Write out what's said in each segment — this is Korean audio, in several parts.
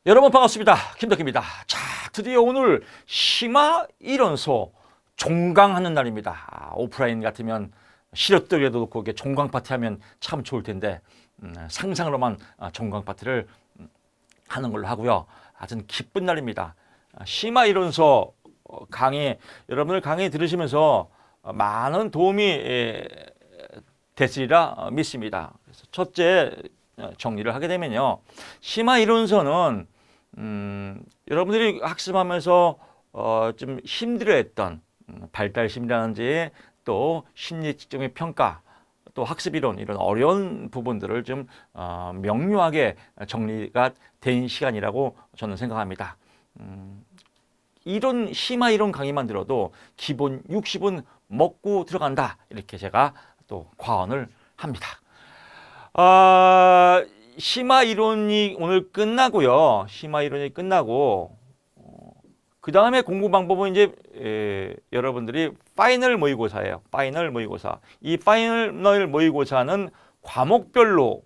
여러분 반갑습니다. 김덕기입니다. 자, 드디어 오늘 심화 이론소 종강하는 날입니다. 오프라인 같으면 실업들에도 놓고 이게 종강 파티 하면 참 좋을 텐데 상상으로만 종강 파티를 하는 걸로 하고요. 아주 기쁜 날입니다. 심화 이론소 강의, 여러분들 강의 들으시면서 많은 도움이 되시리라 믿습니다. 그래서 첫째 정리를 하게 되면요. 심화 이론서는 여러분들이 학습하면서 좀 힘들어했던 발달 심리라든지 또 심리 측정의 평가 또 학습 이론 이런 어려운 부분들을 좀 명료하게 정리가 된 시간이라고 저는 생각합니다. 이론 심화 이론 강의만 들어도 기본 60은 먹고 들어간다 이렇게 제가 또 과언을 합니다. 심화 이론이 오늘 끝나고요. 심화 이론이 끝나고 그 다음에 공부 방법은 이제 여러분들이 파이널 모의고사예요. 파이널 모의고사. 이 파이널 모의고사는 과목별로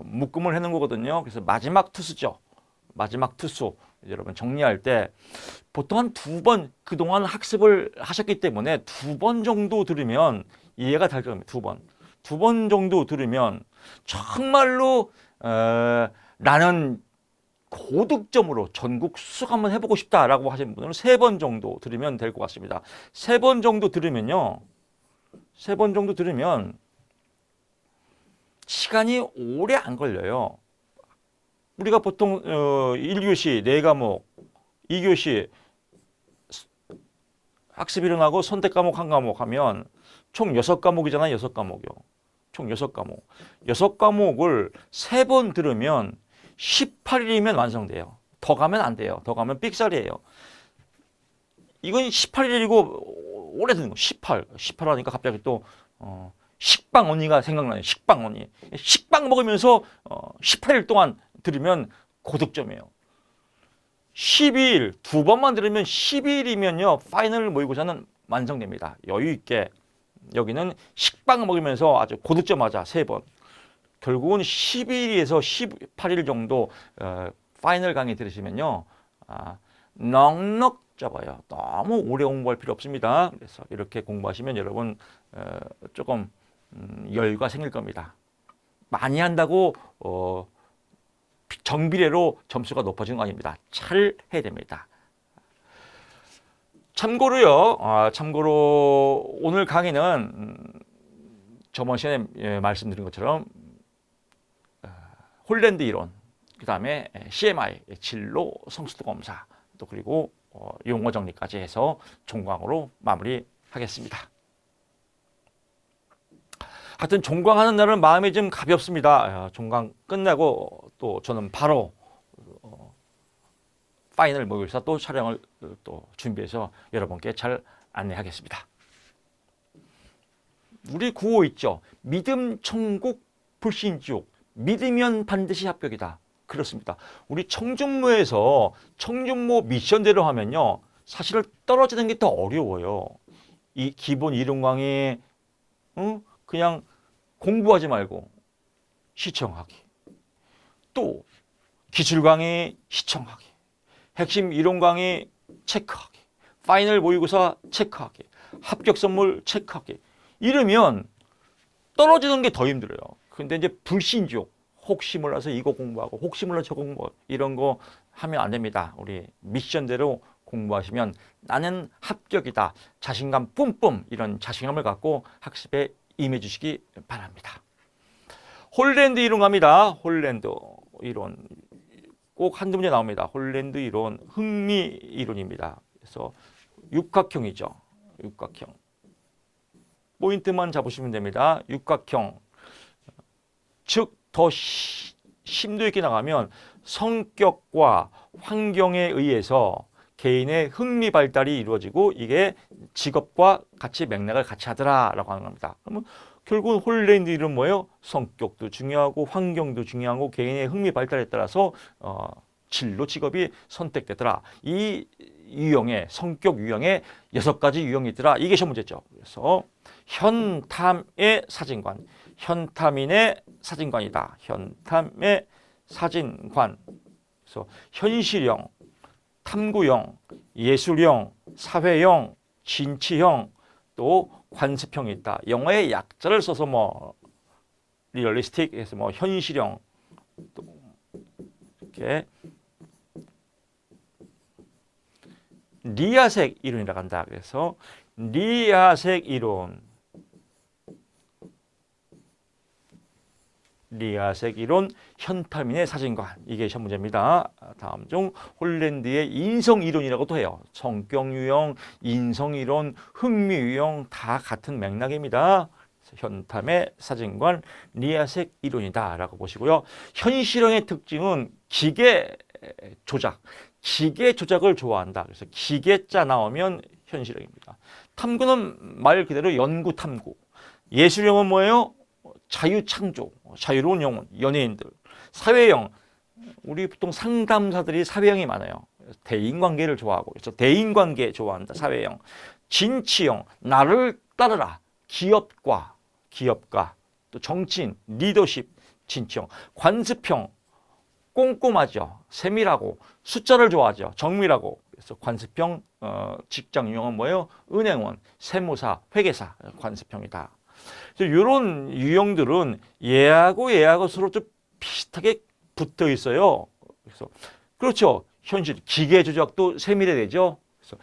묶음을 해놓은 거거든요. 그래서 마지막 투수죠. 마지막 투수. 여러분 정리할 때 보통 한 2번 그동안 학습을 하셨기 때문에 2번 정도 들으면 이해가 될 겁니다. 2번. 2번 정도 들으면 정말로 나는 고득점으로 전국 수석 한번 해보고 싶다라고 하시는 분들은 3번 정도 들으면 될 것 같습니다. 3번 정도 들으면요. 3번 정도 들으면 시간이 오래 안 걸려요. 우리가 보통 1교시 4과목, 2교시 학습 일어나고 선택 과목 1과목 하면 총 6과목이잖아요. 6과목이요. 총 6과목. 6과목을 3번 들으면 18일이면 완성돼요. 더 가면 안 돼요. 더 가면 삑살이에요. 이건 18일이고 오래 듣는 거. 18 하니까 갑자기 또 식빵 언니가 생각나요. 식빵 언니. 식빵 먹으면서 18일 동안 들으면 고득점이에요. 12일, 2번만 들으면 12일이면요. 파이널 모의고사는 완성됩니다. 여유 있게. 여기는 식빵 먹으면서 아주 고득점 하자 3번. 결국은 12일에서 18일 정도 파이널 강의 들으시면요. 넉넉 잡아요. 너무 오래 공부할 필요 없습니다. 그래서 이렇게 공부하시면 여러분 조금 여유가 생길 겁니다. 많이 한다고 정비례로 점수가 높아지는 거 아닙니다. 잘 해야 됩니다. 참고로요. 참고로 오늘 강의는 저번 시간에 말씀드린 것처럼 홀랜드 이론, 그 다음에 CMI, 진로 성숙도 검사, 또 그리고 용어 정리까지 해서 종강으로 마무리하겠습니다. 하여튼 종강하는 날은 마음이 좀 가볍습니다. 종강 끝나고 또 저는 바로 파이널 모의고사 또 촬영을 또 준비해서 여러분께 잘 안내하겠습니다. 우리 구호 있죠. 믿음 천국 불신 지옥. 믿으면 반드시 합격이다. 그렇습니다. 우리 청준모에서 청준모 미션대로 하면요. 사실은 떨어지는 게 더 어려워요. 이 기본 이론 강의 그냥 공부하지 말고 시청하기. 또 기출 강의 시청하기. 핵심 이론 강의 체크하기. 파이널 모의고사 체크하기. 합격 선물 체크하기. 이러면 떨어지는 게 더 힘들어요. 근데 이제 불신지옥. 혹시 몰라서 이거 공부하고 혹시 몰라서 저거 공부 이런 거 하면 안 됩니다. 우리 미션대로 공부하시면 나는 합격이다. 자신감 뿜뿜 이런 자신감을 갖고 학습에 임해 주시기 바랍니다. 홀랜드 이론 갑니다. 홀랜드 이론. 꼭 한두 문제 나옵니다. 홀랜드 이론, 흥미 이론입니다. 그래서 육각형이죠. 육각형. 포인트만 잡으시면 됩니다. 육각형. 즉, 더 심도 있게 나가면 성격과 환경에 의해서 개인의 흥미 발달이 이루어지고 이게 직업과 같이 맥락을 같이 하더라라고 하는 겁니다. 그러면 결국은 홀랜드 이론 뭐예요? 성격도 중요하고 환경도 중요하고 개인의 흥미 발달에 따라서 진로 직업이 선택되더라. 이 유형의 성격 유형의 6가지 유형이 있더라. 이게 시험 문제죠. 그래서 현탐의 사진관, 현탐인의 사진관이다. 현탐의 사진관. 그래서 현실형, 탐구형, 예술형, 사회형, 진취형, 또 관습형이 있다. 영어의 약자를 써서 뭐 리얼리스틱 해서 뭐 현실형 또 이렇게 리아색 이론이라고 한다. 그래서 리아색 이론, 리아색 이론, 현타민의 사진관. 이게 시험 문제입니다. 다음 중 홀랜드의 인성 이론이라고도 해요. 성격 유형, 인성 이론, 흥미 유형 다 같은 맥락입니다. 현탐의 사진관, 리아색 이론이다라고 보시고요. 현실형의 특징은 기계 조작, 기계 조작을 좋아한다. 그래서 기계자 나오면 현실형입니다. 탐구는 말 그대로 연구 탐구. 예술형은 뭐예요? 자유창조, 자유로운 영혼, 연예인들. 사회형, 우리 보통 상담사들이 사회형이 많아요. 대인관계를 좋아하고, 그래서 대인관계 좋아한다. 사회형. 진취형, 나를 따르라. 기업가, 또 정치인, 리더십, 진취형. 관습형, 꼼꼼하죠. 세밀하고, 숫자를 좋아하죠. 정밀하고. 그래서 관습형, 직장 유형은 뭐예요? 은행원, 세무사, 회계사, 관습형이다. 이런 유형들은 얘하고 서로 좀 비슷하게 붙어 있어요. 그래서 그렇죠. 현실 기계 조작도 세밀해되죠. 그래서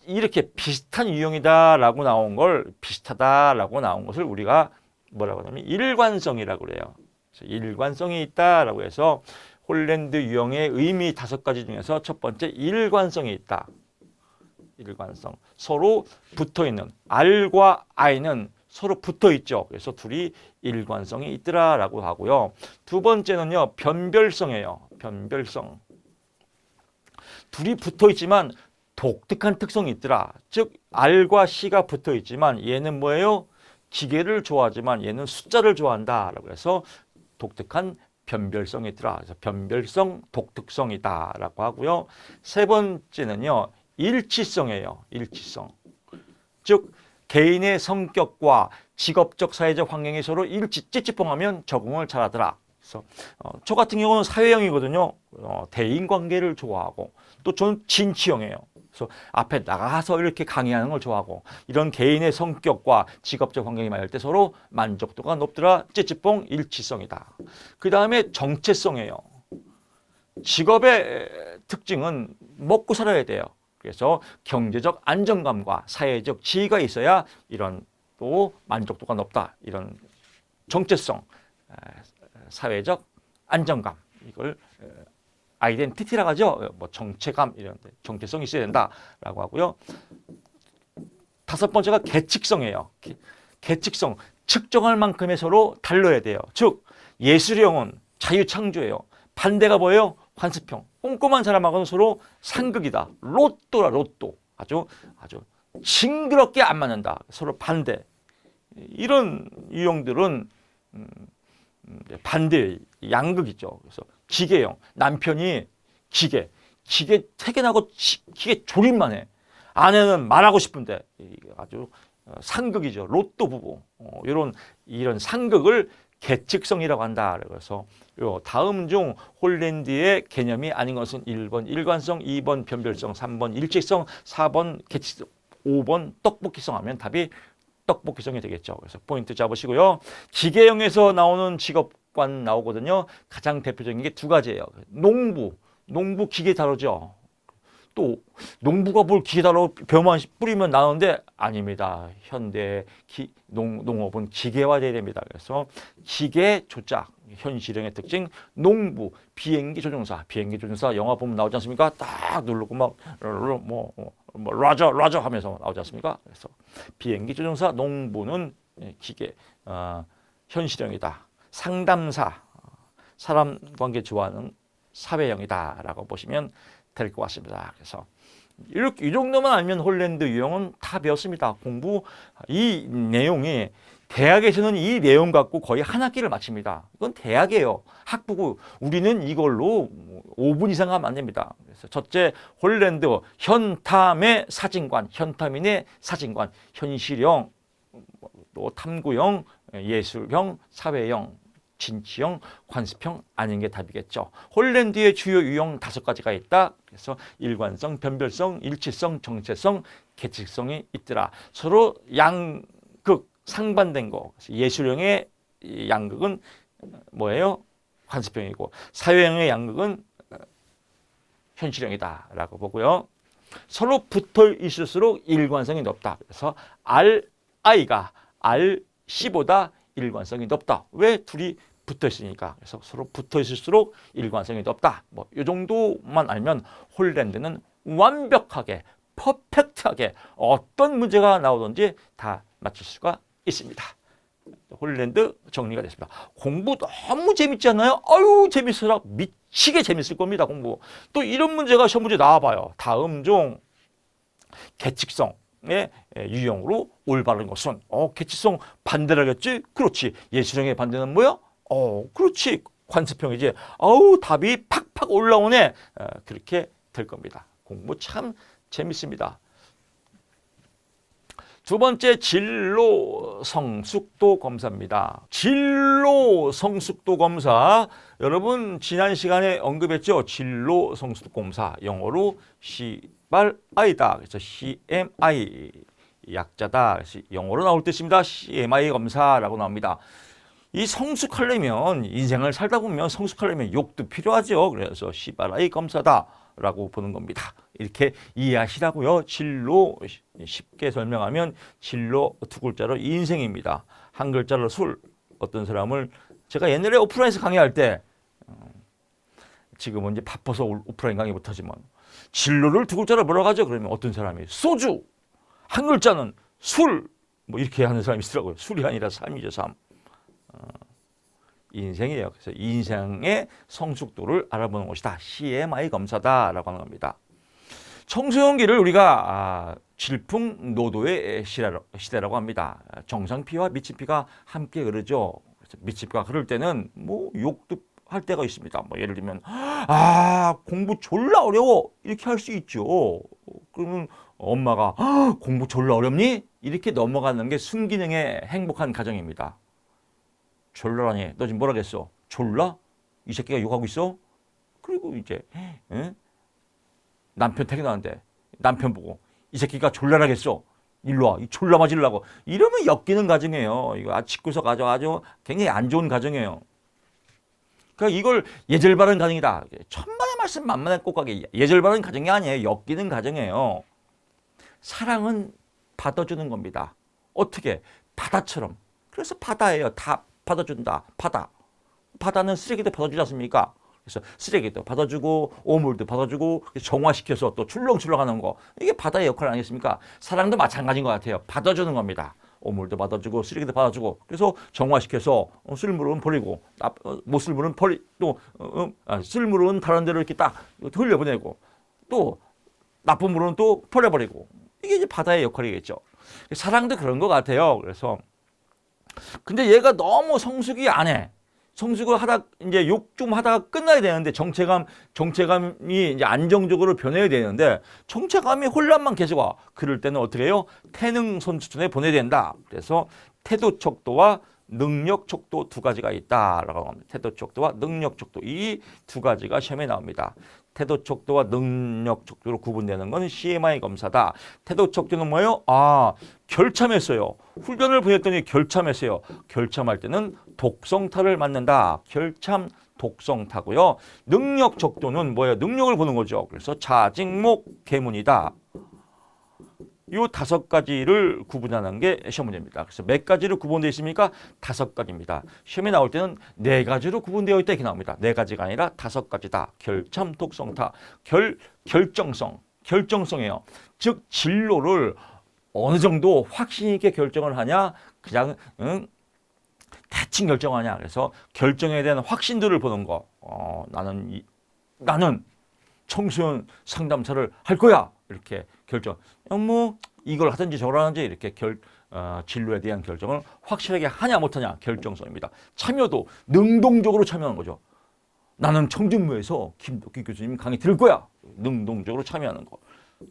이렇게 비슷한 유형이다라고 나온 걸 비슷하다라고 나온 것을 우리가 뭐라고 하냐면 일관성이라고 그래요. 그래서 일관성이 있다라고 해서 홀랜드 유형의 의미 5가지 중에서 첫 번째 일관성이 있다. 일관성. 서로 붙어 있는 R과 I는 서로 붙어 있죠. 그래서 둘이 일관성이 있더라라고 하고요. 두 번째는요, 변별성이에요. 변별성. 둘이 붙어 있지만 독특한 특성이 있더라. 즉 R과 C가 붙어 있지만 얘는 뭐예요? 기계를 좋아하지만 얘는 숫자를 좋아한다라고 해서 독특한 변별성이 있더라. 그래서 변별성, 독특성이다라고 하고요. 세 번째는요, 일치성이에요. 일치성. 즉 개인의 성격과 직업적 사회적 환경이 서로 찌찌뽕하면 적응을 잘하더라. 그래서 저 같은 경우는 사회형이거든요. 대인관계를 좋아하고 또 저는 진취형이에요. 그래서 앞에 나가서 이렇게 강의하는 걸 좋아하고 이런 개인의 성격과 직업적 환경이 맞을 때 서로 만족도가 높더라. 찌찌뽕 일치성이다. 그 다음에 정체성이에요. 직업의 특징은 먹고 살아야 돼요. 그래서 경제적 안정감과 사회적 지위가 있어야 이런 또 만족도가 높다. 이런 정체성, 사회적 안정감, 이걸 아이덴티티라고 하죠. 뭐 정체감 이런 데 정체성이 있어야 된다라고 하고요. 5번째가 계측성이에요. 계측성, 측정할 만큼의 서로 달라야 돼요. 즉 예술형은 자유창조예요. 반대가 뭐예요? 관습형. 꼼꼼한 사람하고는 서로 상극이다. 로또라 로또. 아주 징그럽게 안 맞는다. 서로 반대. 이런 유형들은 반대 양극이죠. 그래서 기계형. 남편이 기계 퇴근하고 기계 조립만 해. 아내는 말하고 싶은데 아주 상극이죠. 로또 부부. 이런 상극을 계측성이라고 한다. 그래서 다음 중 홀랜드의 개념이 아닌 것은 1번 일관성, 2번 변별성, 3번 일치성, 4번 계측성, 5번 떡볶이성 하면 답이 떡볶이성이 되겠죠. 그래서 포인트 잡으시고요. 기계형에서 나오는 직업관 나오거든요. 가장 대표적인 게 2가지예요. 농부 기계 다루죠. 또 농부가 뭘 기계 다루 벼만 뿌리면 나오는데 아닙니다. 현대 농업은 기계화돼야 됩니다. 그래서 기계 조작, 현실형의 특징, 농부, 비행기 조종사 영화 보면 나오지 않습니까? 딱 누르고 막 라저 하면서 나오지 않습니까? 그래서 비행기 조종사, 농부는 기계, 현실형이다. 상담사, 사람 관계 좋아하는 사회형이다라고 보시면 될 것 같습니다. 그래서 이렇게 이 정도만 알면 홀랜드 유형은 다 배웠습니다. 이 내용이 대학에서는 이 내용 갖고 거의 한 학기를 마칩니다. 이건 대학이에요. 학부고 우리는 이걸로 5분 이상 하면 안 됩니다. 그래서 첫째, 홀랜드 현탐의 사진관, 현타민의 사진관, 현실형, 또 탐구형, 예술형, 사회형, 진취형, 관습형 아닌 게 답이겠죠. 홀랜드의 주요 유형 5가지가 있다. 그래서 일관성, 변별성, 일치성, 정체성, 계측성이 있더라. 서로 양극, 상반된 거. 예술형의 양극은 뭐예요? 관습형이고, 사회형의 양극은 현실형이다라고 보고요. 서로 붙어 있을수록 일관성이 높다. 그래서 RI가 RC보다 일관성이 높다. 왜? 둘이 붙어 있으니까. 그래서 서로 붙어 있을수록 일관성이 높다. 뭐 이 정도만 알면 홀랜드는 완벽하게 퍼펙트하게 어떤 문제가 나오든지 다 맞출 수가 있습니다. 홀랜드 정리가 됐습니다. 공부 너무 재밌지 않나요? 아유 재밌어라. 미치게 재밌을 겁니다. 공부. 또 이런 문제가 시험 문제 나와봐요. 다음 중 계측성의 유형으로 올바른 것은 계측성 반대라겠지? 그렇지. 예술형의 반대는 뭐야? 그렇지. 관습형이지. 아우 답이 팍팍 올라오네. 그렇게 될 겁니다. 공부 참 재밌습니다. 두 번째 진로 성숙도 검사입니다. 진로 성숙도 검사. 여러분 지난 시간에 언급했죠. 진로 성숙도 검사. 영어로 CMI다. 그래서 CMI 약자다. 그래서 영어로 나올 때 있습니다. CMI 검사라고 나옵니다. 이 성숙하려면 인생을 살다 보면 성숙하려면 욕도 필요하죠. 그래서 CMI 검사다라고 보는 겁니다. 이렇게 이해하시라고요. 진로 쉽게 설명하면 진로 2글자로 인생입니다. 1글자로 술. 어떤 사람을 제가 옛날에 오프라인에서 강의할 때 지금은 이제 바빠서 오프라인 강의 못하지만 진로를 2글자로 뭐라고 하죠? 그러면 어떤 사람이 소주. 1글자는 술. 뭐 이렇게 하는 사람이 있더라고요. 술이 아니라 삶이죠. 삶. 인생이에요. 그래서 인생의 성숙도를 알아보는 것이다. CMI 검사다라고 하는 겁니다. 청소년기를 우리가 질풍노도의 시대라고 합니다. 정상피와 미친피가 함께 흐르죠. 그래서 미친피가 흐를 때는 뭐 욕도 할 때가 있습니다. 뭐 예를 들면 공부 졸라 어려워 이렇게 할 수 있죠. 그러면 엄마가 공부 졸라 어렵니? 이렇게 넘어가는 게 순기능의 행복한 가정입니다. 졸라라니 너 지금 뭐라겠어? 졸라? 이 새끼가 욕하고 있어? 그리고 이제 남편 퇴근하는데 남편 보고 이 새끼가 졸라라겠어. 일로 와. 이 졸라 맞으려고. 이러면 엮이는 가정이에요. 이거 집구석 아주 굉장히 안 좋은 가정이에요. 그러니까 이걸 예절 바른 가정이다. 천만의 말씀 만만의 꽃가게. 예절 바른 가정이 아니에요. 엮이는 가정이에요. 사랑은 받아주는 겁니다. 어떻게? 바다처럼. 그래서 바다예요. 다 받아준다. 바다는 쓰레기도 받아주지 않습니까? 그래서 쓰레기도 받아주고 오물도 받아주고 정화시켜서 또 출렁출렁하는 거. 이게 바다의 역할 아니겠습니까? 사랑도 마찬가지인 것 같아요. 받아주는 겁니다. 오물도 받아주고 쓰레기도 받아주고 그래서 정화시켜서 쓸 물은 버리고 못 쓸 물은 또 쓸 물은 다른 데로 이렇게 딱 흘려보내고 또 나쁜 물은 또 버려버리고 이게 이제 바다의 역할이겠죠. 사랑도 그런 것 같아요. 그래서 근데 얘가 너무 성숙이 안 해. 성숙을 하다 이제 욕 좀 하다가 끝나야 되는데 정체감이 이제 안정적으로 변해야 되는데 정체감이 혼란만 계속 와. 그럴 때는 어떻게 해요? 태능 선수촌에 보내야 된다. 그래서 태도 척도와 능력 척도 2가지가 있다라고 합니다. 태도 척도와 능력 척도 이 2가지가 시험에 나옵니다. 태도 척도와 능력 척도로 구분되는 건 CMI 검사다. 태도 척도는 뭐예요? 결참했어요. 훈련을 보냈더니 결참했어요. 결참할 때는 독성타를 맞는다. 결참 독성타고요. 능력 척도는 뭐예요? 능력을 보는 거죠. 그래서 자직목 계문이다. 이 5가지를 구분하는 게 시험 문제입니다. 그래서 몇 가지로 구분되어 있습니까? 5가지입니다. 시험에 나올 때는 4가지로 구분되어 있다 이렇게 나옵니다. 4가지가 아니라 5가지다. 결참, 독성타, 결정성이에요. 즉 진로를 어느 정도 확신 있게 결정을 하냐, 그냥 대충 결정하냐. 그래서 결정에 대한 확신들을 보는 거. 나는 청소년 상담사를 할 거야. 이렇게 결정. 뭐 이걸 하든지 저걸 하든지 이렇게 진로에 대한 결정을 확실하게 하냐 못하냐 결정성입니다. 참여도 능동적으로 참여하는 거죠. 나는 청중부에서 김덕기 교수님 강의 들을 거야. 능동적으로 참여하는 거.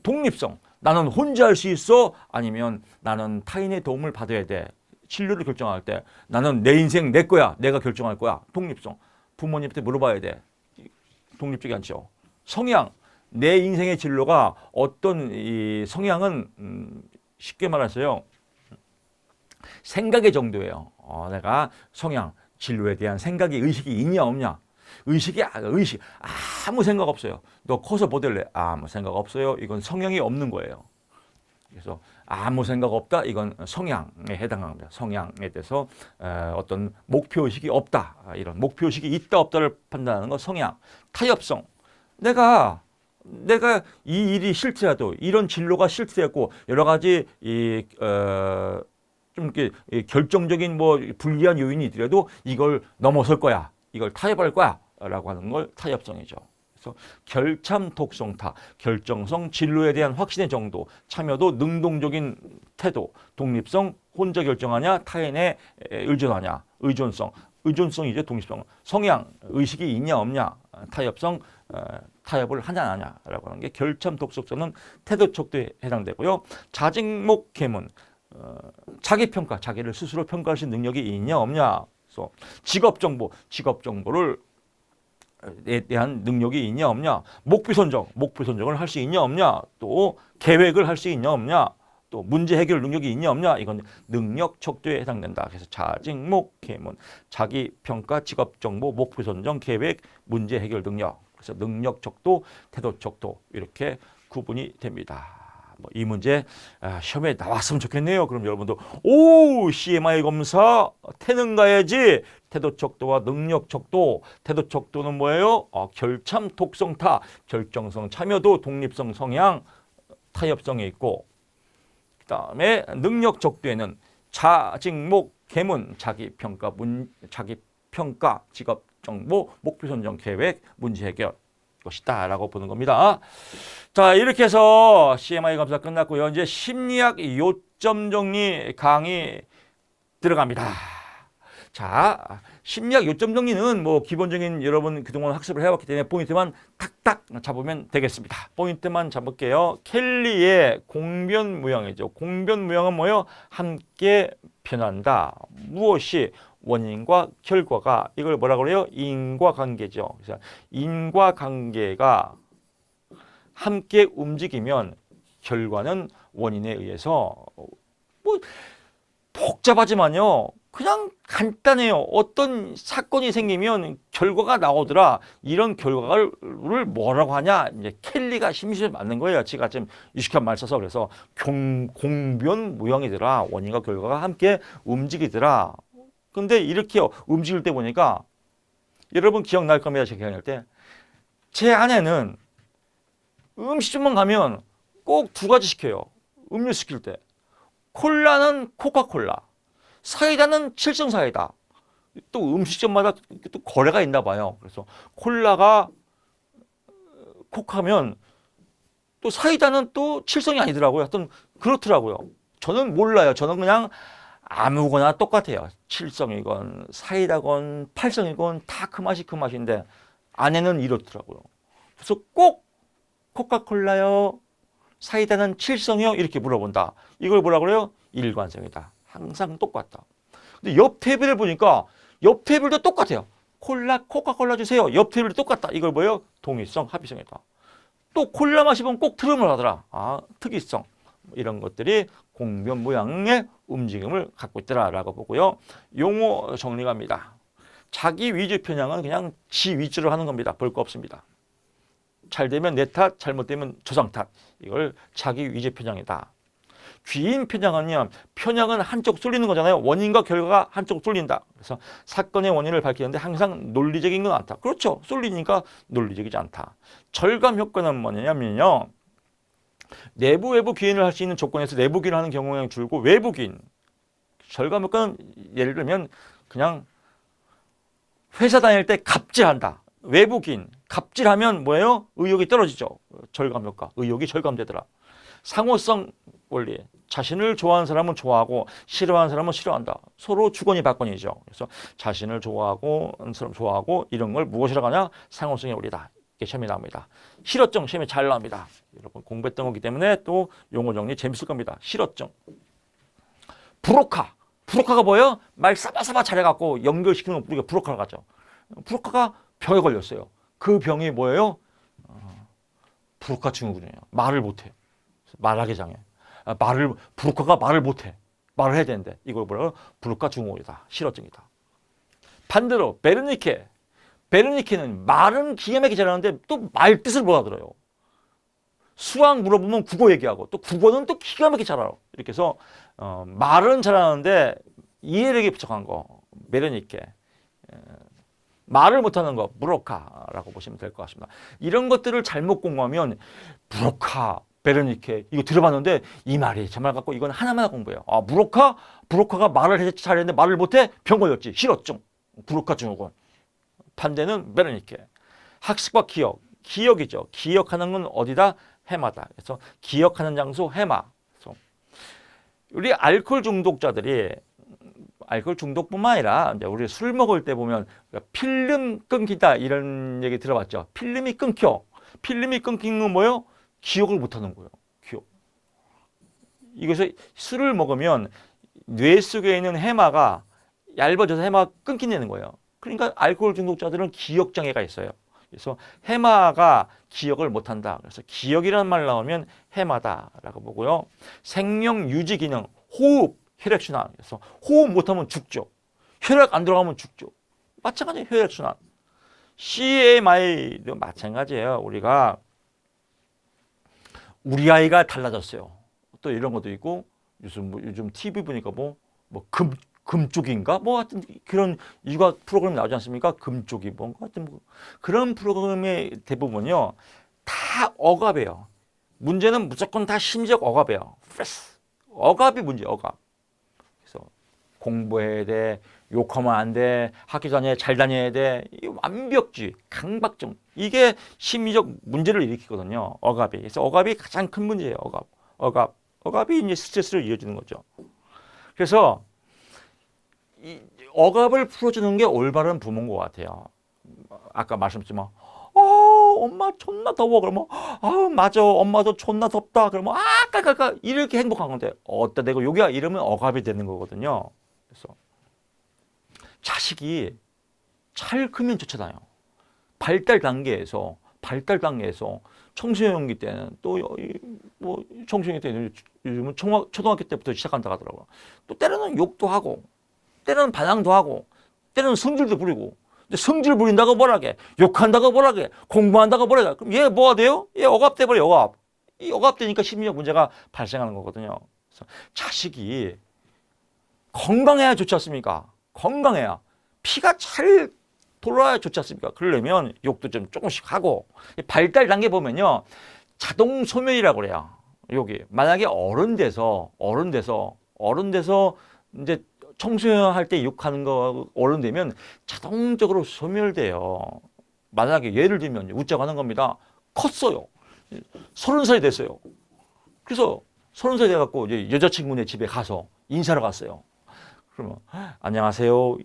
독립성. 나는 혼자 할 수 있어? 아니면 나는 타인의 도움을 받아야 돼. 진로를 결정할 때 나는 내 인생 내 거야. 내가 결정할 거야. 독립성. 부모님한테 물어봐야 돼. 독립적이 않죠. 성향. 내 인생의 진로가 어떤 이 성향은 쉽게 말해서요. 생각의 정도예요. 내가 성향, 진로에 대한 생각이 의식이 있냐 없냐. 의식 아무 생각 없어요. 너 커서 뭐 될래? 아무 생각 없어요. 이건 성향이 없는 거예요. 그래서 아무 생각 없다. 이건 성향에 해당합니다. 성향에 대해서 어떤 목표의식이 없다. 이런 목표의식이 있다 없다를 판단하는 건 성향. 타협성. 내가 이 일이 싫더라도 이런 진로가 싫더라도 여러 가지 좀 이렇게 결정적인 뭐 불리한 요인이 있더라도 이걸 넘어설 거야. 이걸 타협할 거야. 라고 하는 걸 타협성이죠. 그래서 결참, 독성타, 결정성, 진로에 대한 확신의 정도, 참여도, 능동적인 태도, 독립성, 혼자 결정하냐, 타인에 의존하냐, 의존성이죠, 독립성, 성향, 의식이 있냐 없냐, 타협성, 타협을 하냐 안 하냐라고 하는 게 결참, 독성성은 태도, 척도에 해당되고요. 자직목, 계문, 자기평가, 자기를 스스로 평가할 수 있는 능력이 있냐 없냐, 그래서 직업정보를 에 대한 능력이 있냐 없냐, 목표 선정을 할 수 있냐 없냐, 또 계획을 할 수 있냐 없냐, 또 문제 해결 능력이 있냐 없냐, 이건 능력 척도에 해당된다. 그래서 자직목, 계문, 자기평가, 직업정보, 목표 선정, 계획, 문제 해결 능력. 그래서 능력 척도, 태도 척도 이렇게 구분이 됩니다. 이 문제 시험에 나왔으면 좋겠네요. 그럼 여러분도 CMI 검사 태능 가야지. 태도 척도와 능력 척도. 태도 척도는 뭐예요? 결참, 독성타, 결정성, 참여도, 독립성, 성향, 타협성이 있고, 그 다음에 능력 척도에는 자직목, 계문, 자기평가, 직업정보, 목표 선정, 계획, 문제 해결 것이다 라고 보는 겁니다. 자, 이렇게 해서 CMI 검사 끝났고요. 이제 심리학 요점 정리 강의 들어갑니다. 자, 심리학 요점 정리는 뭐 기본적인 여러분 그동안 학습을 해왔기 때문에 포인트만 탁탁 잡으면 되겠습니다. 포인트만 잡을게요. 켈리의 공변 무형이죠. 공변 무형은 뭐예요? 함께 변한다. 무엇이? 원인과 결과가, 이걸 뭐라고 그래요? 인과관계죠. 그래서 인과관계가 함께 움직이면 결과는 원인에 의해서 뭐 복잡하지만요. 그냥 간단해요. 어떤 사건이 생기면 결과가 나오더라. 이런 결과를 뭐라고 하냐? 이제 켈리가 심심해 맞는 거예요. 제가 지금 유식한 말 써서 그래서 공변무형이더라. 원인과 결과가 함께 움직이더라. 근데 이렇게 움직일 때 보니까 여러분 기억날 겁니다. 제가 기억날 때. 제 아내는 음식점만 가면 꼭 두 가지 시켜요. 음료 시킬 때. 콜라는 코카콜라. 사이다는 칠성사이다. 또 음식점마다 또 거래가 있나 봐요. 그래서 콜라가 콕하면 또 사이다는 또 칠성이 아니더라고요. 하여튼 그렇더라고요. 저는 몰라요. 저는 그냥 아무거나 똑같아요. 칠성이건 사이다건 팔성이건 다 그 맛이 그 맛인데 아내는 이렇더라고요. 그래서 꼭 코카콜라요, 사이다는 칠성이요 이렇게 물어본다. 이걸 뭐라 그래요? 일관성이다. 항상 똑같다. 근데 옆 테이블을 보니까 옆 테이블도 똑같아요. 코카콜라 주세요. 옆 테이블도 똑같다. 이걸 뭐예요? 동일성, 합의성이다. 또 콜라 마시면 꼭 트름을 하더라. 특이성. 이런 것들이 공변 모양의 움직임을 갖고 있더라라고 보고요. 용어 정리합니다. 자기 위주 편향은 그냥 지 위주로 하는 겁니다. 볼 거 없습니다. 잘 되면 내 탓, 잘못되면 조상 탓. 이걸 자기 위주 편향이다. 귀인 편향은요. 편향은 한쪽 쏠리는 거잖아요. 원인과 결과가 한쪽 쏠린다. 그래서 사건의 원인을 밝히는데 항상 논리적인 건 않다. 그렇죠. 쏠리니까 논리적이지 않다. 절감 효과는 뭐냐면요. 내부 외부 귀인을 할 수 있는 조건에서 내부 귀인을 하는 경우가 줄고 외부 귀인. 절감 효과는 예를 들면 그냥 회사 다닐 때 갑질한다. 외부 귀인. 갑질하면 뭐예요? 의욕이 떨어지죠. 절감 효과. 의욕이 절감되더라. 상호성 원리. 자신을 좋아하는 사람은 좋아하고 싫어하는 사람은 싫어한다. 서로 주거니 받거니죠. 그래서 자신을 좋아하고 사람 좋아하고 이런 걸 무엇이라고 하냐? 상호성의 원리다. 이게 시험에 나옵니다. 실어증 시험에 잘 나옵니다. 여러분 공부했던 거기 때문에 또 용어 정리 재밌을 겁니다. 실어증. 불혹화. 브로카가 뭐예요? 말 사바사바 잘해갖고 연결시키는 거 우리가 브로카로 가죠. 브로카가 병에 걸렸어요. 그 병이 뭐예요? 브로카 증후군이에요. 말을 못해. 말하기 장애. 브로카가 말을 못해. 말을 해야 되는데 이걸 뭐라고? 브로카 증후군이다. 실어증이다. 반대로 베르니케는 말은 기가 막히게 잘하는데 또 말 뜻을 못 알아들어요. 수학 물어보면 국어 얘기하고 또 국어는 또 기가 막히게 잘 알아. 이렇게 해서 말은 잘하는데 이해력이 부족한 거 베르니케. 말을 못하는 거 브로카라고 보시면 될 것 같습니다. 이런 것들을 잘못 공부하면 브로카, 베르니케 이거 들어봤는데 이 말이 저 말 갖고 이건 하나만 공부해요. 브로카가 말을 잘했는데 말을 못해 병 걸렸지. 실어증, 브로카 증후군. 반대는 베르니케. 학습과 기억이죠. 기억하는 건 어디다? 해마다. 그래서 기억하는 장소 해마. 그래서 우리 알코올 중독자들이 알코올 중독뿐만 아니라 이제 우리 술 먹을 때 보면 필름 끊기다 이런 얘기 들어봤죠. 필름이 끊겨. 필름이 끊긴 건 뭐예요? 기억을 못하는 거예요. 기억. 이것서 술을 먹으면 뇌 속에 있는 해마가 얇아져서 해마가 끊긴다는 거예요. 그러니까 알코올 중독자들은 기억 장애가 있어요. 그래서 해마가 기억을 못한다. 그래서 기억이라는 말 나오면 해마다라고 보고요. 생명 유지 기능, 호흡, 혈액순환. 그래서 호흡 못하면 죽죠. 혈액 안 들어가면 죽죠. 마찬가지예요. 혈액순환. CMI도 마찬가지예요. 우리 아이가 달라졌어요. 또 이런 것도 있고 요즘 TV 보니까 금쪽인가? 하여튼 그런 육아 프로그램 나오지 않습니까? 금쪽이 뭔가 하여튼 그런 프로그램의 대부분요. 다 억압이에요. 문제는 무조건 다 심리적 억압이에요. 억압이 문제예요. 억압. 그래서 공부해야 돼. 욕하면 안 돼. 학교 다녀야 잘 다녀야 돼. 이 완벽주의, 강박증. 이게 심리적 문제를 일으키거든요. 억압이. 그래서 억압이 가장 큰 문제예요. 억압이 이제 스트레스를 이어주는 거죠. 그래서 이 억압을 풀어주는 게 올바른 부모인 것 같아요. 아까 말씀드렸지만 엄마 존나 더워 그러면 맞아 엄마도 존나 덥다 그러면 까까까 이렇게 행복한 건데 어따 대고 여기가 이러면 억압이 되는 거거든요. 그래서 자식이 잘 크면 좋잖아요. 발달 단계에서 청소년기 때는 또 청소년기 때는 요즘은 초등학교 때부터 시작한다 하더라고요. 또 때로는 욕도 하고 때로는 반항도 하고 때로는 성질도 부리고 근데 성질 부린다고 뭐라게 욕한다고 뭐라게 공부한다고 뭐라게 그럼 얘 뭐가 돼요? 얘 억압돼 버려. 억압. 이 억압되니까 심리적 문제가 발생하는 거거든요. 그래서 자식이 건강해야 좋지 않습니까? 건강해야 피가 잘 돌아야 좋지 않습니까? 그러려면 욕도 좀 조금씩 하고 발달 단계 보면요 자동 소멸이라고 그래요. 여기 만약에 어른 돼서 이제 청소년 할 때 욕하는 거 어른 되면 자동적으로 소멸돼요. 만약에 예를 들면 웃자고 하는 겁니다. 컸어요. 30살이 됐어요. 그래서 30살이 돼갖고 이제 여자친구네 집에 가서 인사를 갔어요. 그러면 안녕하세요.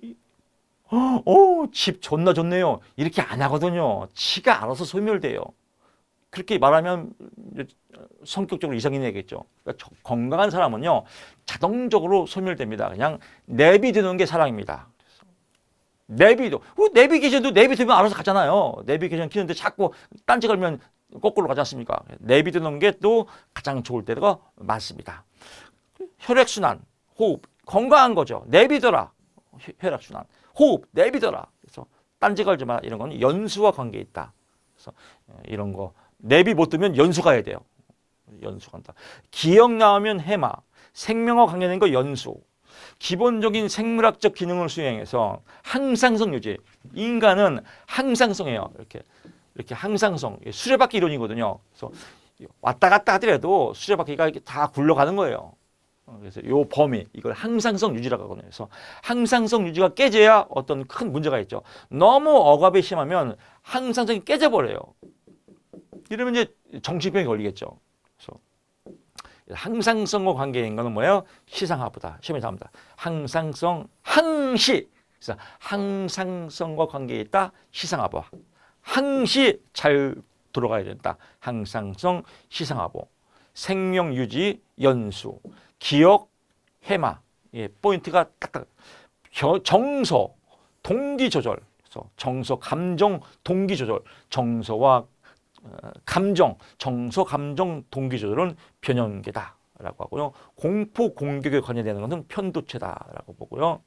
집 존나 좋네요. 이렇게 안 하거든요. 지가 알아서 소멸돼요. 그렇게 말하면 성격적으로 이상이네겠죠. 그러니까 건강한 사람은요 자동적으로 소멸됩니다. 그냥 내비두는 게 사랑입니다. 내비게이션도 내비두면 알아서 가잖아요. 내비게이션 키는데 자꾸 딴지 걸면 거꾸로 가지 않습니까? 내비두는 게 또 가장 좋을 때가 많습니다. 혈액순환, 호흡 건강한 거죠. 내비둬라. 혈액순환, 호흡 내비둬라. 그래서 딴지 걸지 마. 이런 건 연수와 관계 있다. 그래서 이런 거 내비 못 두면 연수 가야 돼요. 연수 간다. 기억 나오면 해마. 생명과 관계된 거 연수. 기본적인 생물학적 기능을 수행해서 항상성 유지. 인간은 항상성이에요. 이렇게 항상성. 수레바퀴 이론이거든요. 그래서 왔다 갔다 하더라도 수레바퀴가 이렇게 다 굴러가는 거예요. 그래서 요 범위 이걸 항상성 유지라고 하거든요. 그래서 항상성 유지가 깨져야 어떤 큰 문제가 있죠. 너무 억압이 심하면 항상성이 깨져버려요. 이러면 이제 정신병이 걸리겠죠. 그래서 항상성과 관계인 거는 뭐예요? 시상하보다. 시험에 나옵니다. 항상성, 항시. 그래서 항상성과 관계 있다. 시상하보. 항시 잘 돌아가야 된다. 항상성, 시상하보. 생명 유지, 연수. 기억, 해마. 예, 포인트가 딱딱 정서, 동기 조절. 그래서 정서, 감정, 동기 조절. 정서와 감정, 정서, 감정, 동기 조절은 변형계다라고 하고요. 공포, 공격에 관여되는 것은 편도체다라고 보고요.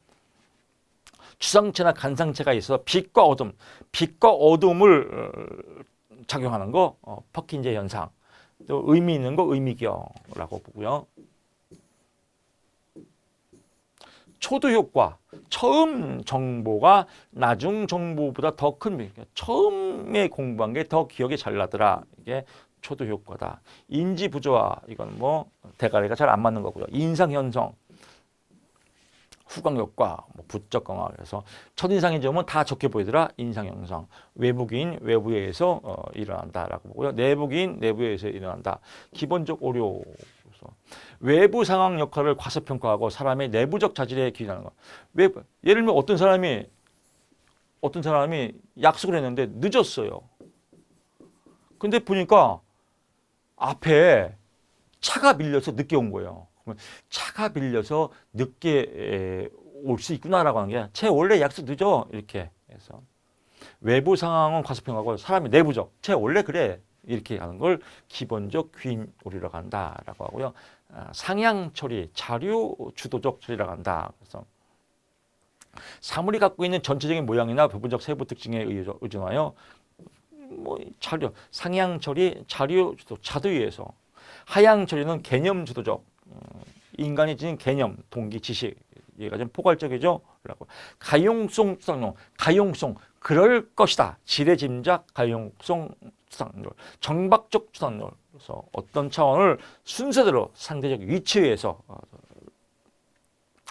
주상체나 간상체가 있어 빛과 어둠, 빛과 어둠을 작용하는 거 퍼킨제 현상. 또 의미 있는 거 의미경이라고 보고요. 초두 효과, 처음 정보가 나중 정보보다 더 큰, 처음에 공부한 게 더 기억이 잘 나더라. 이게 초두 효과다. 인지 부조화, 이건 뭐 대가리가 잘 안 맞는 거고요. 인상 현상, 후광 효과, 뭐 부적 강화. 그래서 첫인상의 점은 다 좋게 보이더라. 인상 형성. 외부기인 외부에 의해서 일어난다라고 보고요. 내부기인 내부에 의해서 일어난다. 기본적 오류. 그래서 외부 상황 역할을 과소평가하고 사람의 내부적 자질에 기인하는 거. 외부. 예를 들면 어떤 사람이 약속을 했는데 늦었어요. 근데 보니까 앞에 차가 밀려서 늦게 온 거예요. 차가 밀려서 늦게 올 수 있구나라고 하는 게 쟤 원래 약속 늦어 이렇게 해서 외부 상황은 과소평가하고 사람이 내부적 쟤 원래 그래 이렇게 하는 걸 기본적 귀인 오류라고 한다라고 하고요. 상향 처리, 자료 주도적 처리라고 한다. 그래서 사물이 갖고 있는 전체적인 모양이나 부분적 세부 특징에 의존하여 뭐 자료, 상향 처리, 자료 주도, 자도에 의해서 하향 처리는 개념 주도적 인간이 지닌 개념, 동기, 지식 얘가 좀 포괄적이죠. 라고 가용성 추상론, 가용성 그럴 것이다. 지레 짐작 가용성 추상론, 정박적 추상론. 그래서 어떤 차원을 순서대로 상대적 위치에서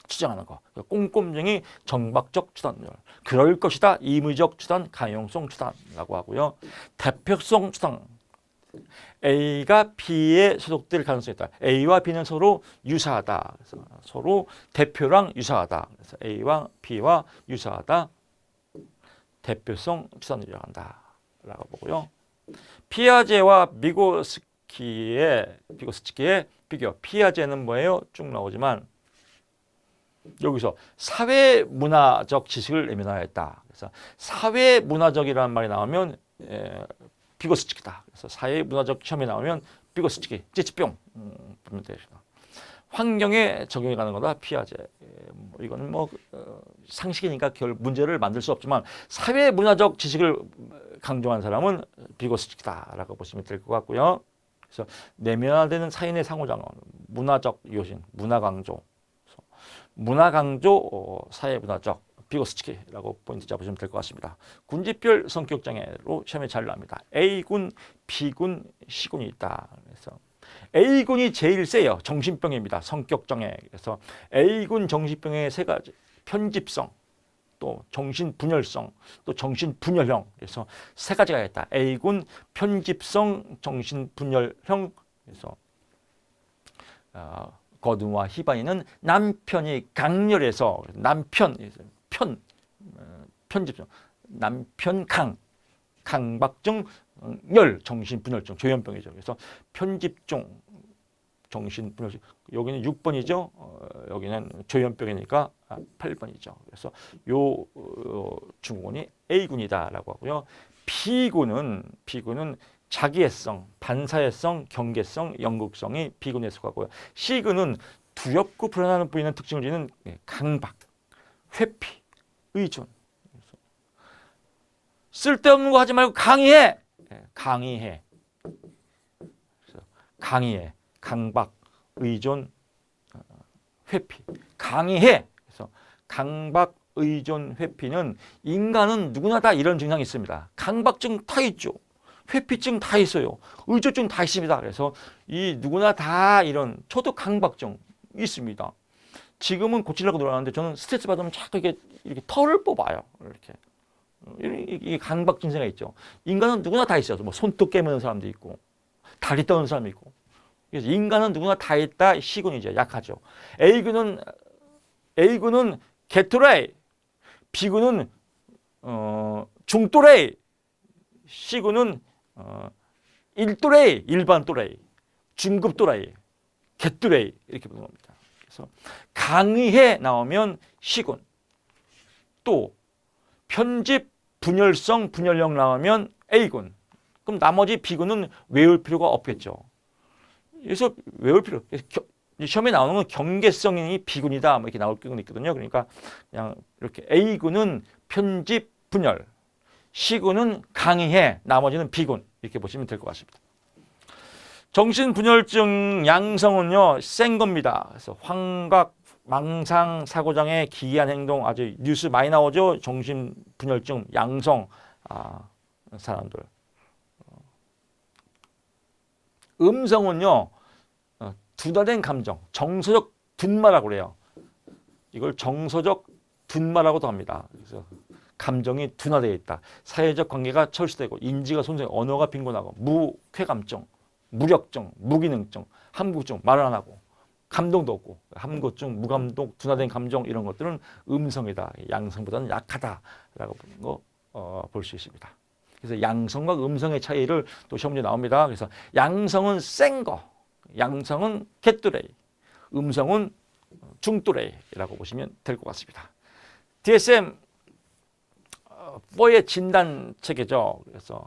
추정하는 거. 꼼꼼쟁이 정박적 추단론. 그럴 것이다. 임의적 추단, 가용성 추단이라고 하고요. 대표성 추단. A가 B에 소속될 가능성이 있다. A와 B는 서로 유사하다. 그래서 서로 대표랑 유사하다. 그래서 A와 B와 유사하다. 대표성 추단이라고 한다라고 보고요. 피아제와 비고스키의 비교. 피아제는 뭐예요? 쭉 나오지만 여기서 사회문화적 지식을 외면하였다. 그래서 사회문화적이라는 말이 나오면 비고스치기다. 그래서 사회문화적 시험에 나오면 비고스치기, 찌찌뿅 보면 되죠. 환경에 적용해 가는 거다. 피아제. 이거는 뭐 상식이니까 문제를 만들 수 없지만 사회문화적 지식을 강조한 사람은 비고스치기다라고 보시면 될 것 같고요. 그래서 내면화되는 사인의 상호작용, 문화적 요신, 문화 강조. 문화 강조, 사회문화적, 비고스치기라고 포인트 잡으시면 될 것 같습니다. 군집별 성격 장애로 시험에 잘 나옵니다. A군, B군, C군이 있다. 그래서 A군이 제일 세요. 정신병입니다. 성격 장애. 그래서 A군 정신병의 세 가지. 편집성, 또 정신분열성, 또 정신분열형. 그래서 세 가지가 있다. A군 편집성, 정신분열형. 그래서 거두와 희반이는 남편이 강렬해서 편집성, 남편 강박증, 정신분열증, 조현병이죠. 그래서 편집증, 정신분열증, 여기는 6번이죠. 여기는 조현병이니까 8번이죠. 그래서 요 증후군이 A군이다라고 하고요. B군은 자기애성, 반사애성, 경계성, 연극성이 B군에 속하고요. C군은 두렵고 불안한 보이는 특징을 지닌 강박, 회피, 의존. 쓸데없는 거 하지 말고 강의해. 강의해. 강박, 의존, 회피. 강의해. 그래서 강박, 의존, 회피는 인간은 누구나 다 이런 증상이 있습니다. 강박증 다 있죠. 회피증 다 있어요. 의존증 다 있습니다. 그래서 이 누구나 다 이런 저도 강박증 있습니다. 지금은 고치려고 노력하는데 저는 스트레스 받으면 자꾸 이렇게 털을 뽑아요. 이게 강박 증세가 있죠. 인간은 누구나 다 있어요. 뭐 손톱 깨무는 사람도 있고 다리 떠는 사람도 있고. 그래서 인간은 누구나 다 있다. C군이죠. 약하죠. A군은 개토레이, B군은 중또레이, C군은 일또레이, 일반 또레이, 중급 또레이, 개또레이 이렇게 부르는 겁니다. 그래서 강의해 나오면 시군. 또 편집, 분열성, 분열력 나오면 A군. 그럼 나머지 B군은 외울 필요가 없겠죠. 그래서 외울 필요. 시험에 나오는 건 경계성이 B군이다. 뭐 이렇게 나올 경우는 있거든요. 그러니까 그냥 이렇게 A군은 편집, 분열, C군은 강의해, 나머지는 B군. 이렇게 보시면 될 것 같습니다. 정신분열증 양성은요, 센 겁니다. 그래서 환각, 망상, 사고장애, 기이한 행동, 아주 뉴스 많이 나오죠. 정신분열증 양성 사람들. 음성은요, 둔화된 감정, 정서적 둔마라고 그래요. 이걸 정서적 둔마라고도 합니다. 그래서 감정이 둔화되어 있다. 사회적 관계가 철수되고 인지가 손상되고 언어가 빈곤하고 무쾌감증, 무력증, 무기능증, 함구증, 말을 안 하고 감동도 없고 함구증, 무감동, 둔화된 감정 이런 것들은 음성이다. 양성보다는 약하다라고 보는 거 볼 수 있습니다. 그래서 양성과 음성의 차이를 또 시험 문제 나옵니다. 그래서 양성은 센 거, 양성은 개뚜레이, 음성은 중뚜레이라고 보시면 될 것 같습니다. DSM-4의 진단 체계죠. 그래서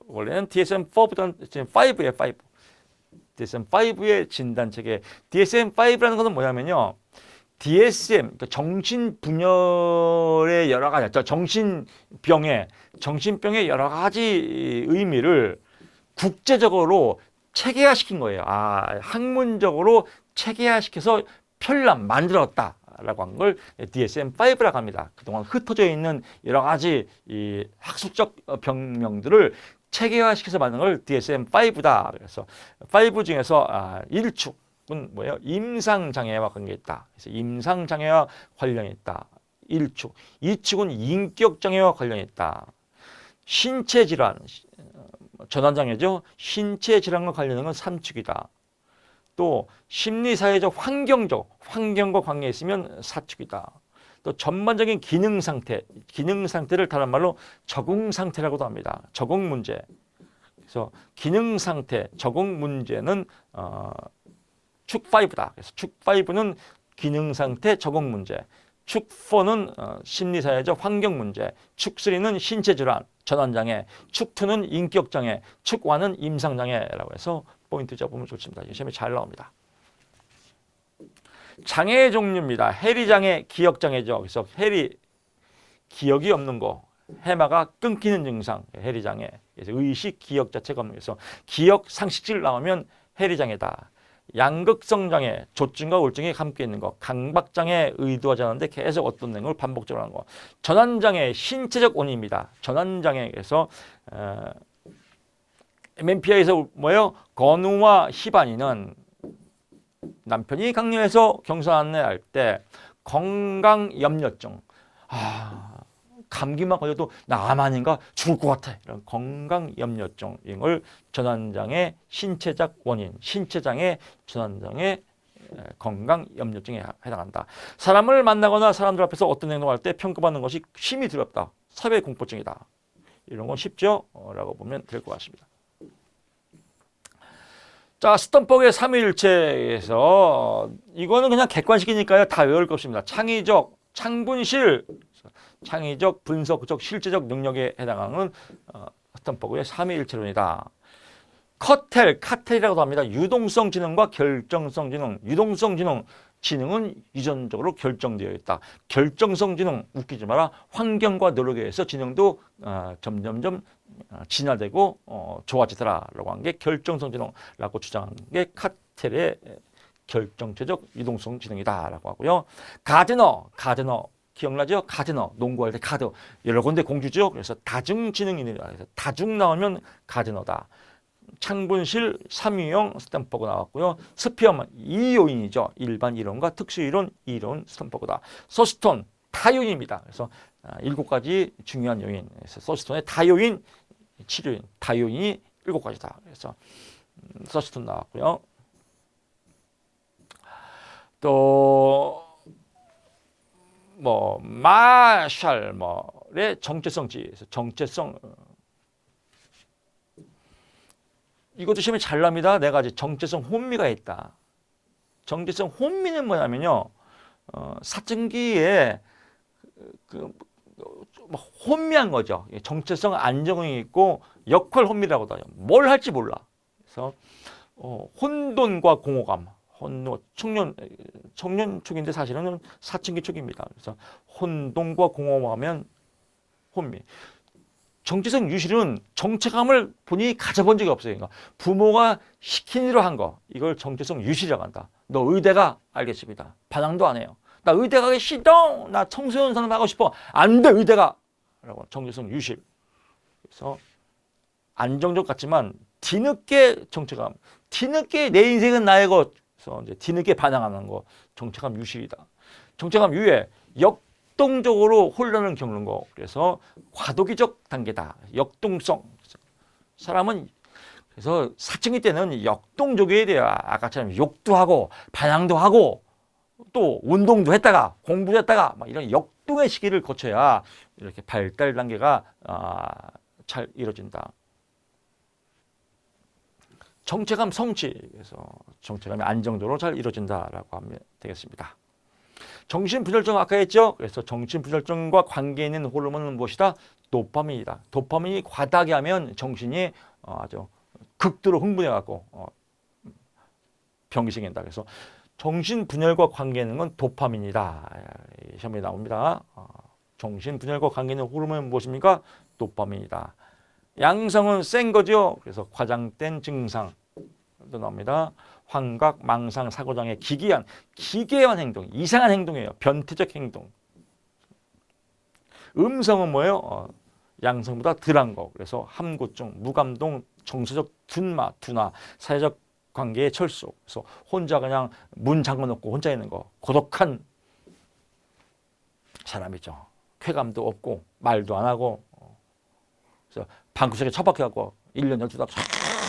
원래는 DSM-4보다는 DSM-5예요, 5. DSM-5의 진단 체계. DSM-5라는 것은 뭐냐면요. DSM, 그러니까 정신분열의 여러 가지, 정신병의 여러 가지 의미를 국제적으로 체계화시킨 거예요. 학문적으로 체계화시켜서 편람 만들었다라고 한 걸 DSM-5라고 합니다. 그동안 흩어져 있는 여러 가지 이 학술적 병명들을 체계화시켜서 만든 걸 DSM-5다. 그래서 5 중에서 1축은 뭐예요? 임상장애와 관계있다. 그래서 임상장애와 관련이 있다. 1축. 2축은 인격장애와 관련이 있다. 신체질환, 전환장애죠. 신체질환과 관련된 건 3축이다. 또 심리사회적 환경과 관계 있으면 4축이다. 또 전반적인 기능 상태를 다른 말로 적응 상태라고도 합니다. 적응 문제. 그래서 기능 상태, 적응 문제는 축 5다. 그래서 축 5는 기능 상태, 적응 문제. 축 4는 심리사회적 환경 문제. 축 3는 신체 질환, 전환 장애. 축 2는 인격 장애. 축 1은 임상 장애라고 해서 포인트 잡으면 좋습니다. 시험에 잘 나옵니다. 장애의 종류입니다. 해리장애, 기억장애죠. 그래서 기억이 없는 거, 해마가 끊기는 증상, 해리장애. 그래서 의식, 기억 자체가 없는 거에서 기억 상실질 나오면 해리장애다. 양극성 장애, 조증과 우울증이 함께 있는 거, 강박장애 의도하지 않았는데 계속 어떤 내용을 반복적으로 하는 거, 전환장애 신체적 원인입니다. 전환장애에서 MMPI에서 뭐예요? 건우와 희반이는 남편이 강요해서 경사 안내할 때 건강염려증, 감기만 걸려도 나 아닌가 죽을 것 같아. 이런 건강염려증, 이걸 전환장애 신체적 원인, 신체장애 전환장애 건강염려증에 해당한다. 사람을 만나거나 사람들 앞에서 어떤 행동을 할 때 평가받는 것이 심히 두렵다. 사회공포증이다. 이런 건 쉽죠? 라고 보면 될 것 같습니다. 자, 스턴버그의 삼위일체에서 이거는 그냥 객관식이니까요. 다 외울 거 없습니다. 창분실, 창의적, 분석적, 실제적 능력에 해당하는 스턴버그의 삼위일체론이다. 카텔이라고도 합니다. 유동성 지능과 결정성 지능. 유동성 지능은 유전적으로 결정되어 있다. 결정성 지능, 웃기지 마라. 환경과 노력에 의해서 지능도 점점점 진화되고 좋아지더라라고 한 게 결정성 지능이라고 주장한 게 카텔의 결정체적 유동성 지능이다라고 하고요. 가드너 기억나죠? 가드너 농구할 때 가드 여러 군데 공주죠. 그래서 다중지능이다. 그래서 다중 나오면 가드너다. 창분실, 삼위형 스탠퍼그 나왔고요. 스피어만 2요인이죠. 일반 이론과 특수 이론, 이론 스탠퍼그다. 서스톤 다요인입니다. 그래서 7가지 중요한 요인. 그래서 서스톤의 다요인, 치료인, 다요인이 7가지다. 그래서 서스톤 나왔고요. 또 마샬의 정체성지, 정체성. 이것도 시험에 잘 납니다. 4가지 정체성 혼미가 있다. 정체성 혼미는 뭐냐면요. 사춘기에 혼미한 거죠. 정체성 안정이 있고 역할 혼미라고도 하죠. 뭘 할지 몰라. 그래서 혼돈과 공허감. 청년 축인데 사실은 사춘기 축입니다. 그래서 혼돈과 공허하면 혼미. 정체성 유실은 정체감을 본인이 가져본 적이 없어요. 그러니까 부모가 시킨 대로 한 거. 이걸 정체성 유실이라고 한다. 너 의대가 알겠습니다. 반항도 안 해요. 나 의대 가기 싫어. 나 청소년 상담 하고 싶어. 안 돼, 의대가. 라고 정체성 유실. 그래서 안정적 같지만 뒤늦게 정체감. 뒤늦게 내 인생은 나의 것. 그래서 이제 뒤늦게 반항하는 거. 정체감 유실이다. 정체감 유예. 역동적으로 혼란을 겪는 거. 그래서 과도기적 단계다. 역동성. 사람은 그래서 사춘기 때는 역동적이어야 돼요. 아까처럼 욕도 하고 반항도 하고 또 운동도 했다가 공부도 했다가 막 이런 역동의 시기를 거쳐야 이렇게 발달 단계가 잘 이루어진다. 정체감 성취. 그래서 정체감이 안정적으로 잘 이루어진다라고 하면 되겠습니다. 정신분열증 아까 했죠? 그래서 정신분열증과 관계 있는 호르몬은 무엇이다? 도파민이다. 도파민이 과다하게 하면 정신이 아주 극도로 흥분해갖고 병이 생긴다. 그래서 정신분열과 관계 있는 건 도파민이다. 시험에 나옵니다. 정신분열과 관계 있는 호르몬은 무엇입니까? 도파민이다. 양성은 센 거죠. 그래서 과장된 증상도 나옵니다. 환각, 망상, 사고장애, 기괴한 행동, 이상한 행동이에요. 변태적 행동. 음성은 뭐예요? 양성보다 덜한 거. 그래서 함고증, 무감동, 정서적 둔마, 둔화, 사회적 관계의 철수. 그래서 혼자 그냥 문 잠궈놓고 혼자 있는 거. 고독한 사람이죠. 쾌감도 없고 말도 안 하고. 그래서 방구석에 처박혀갖고 1년 12달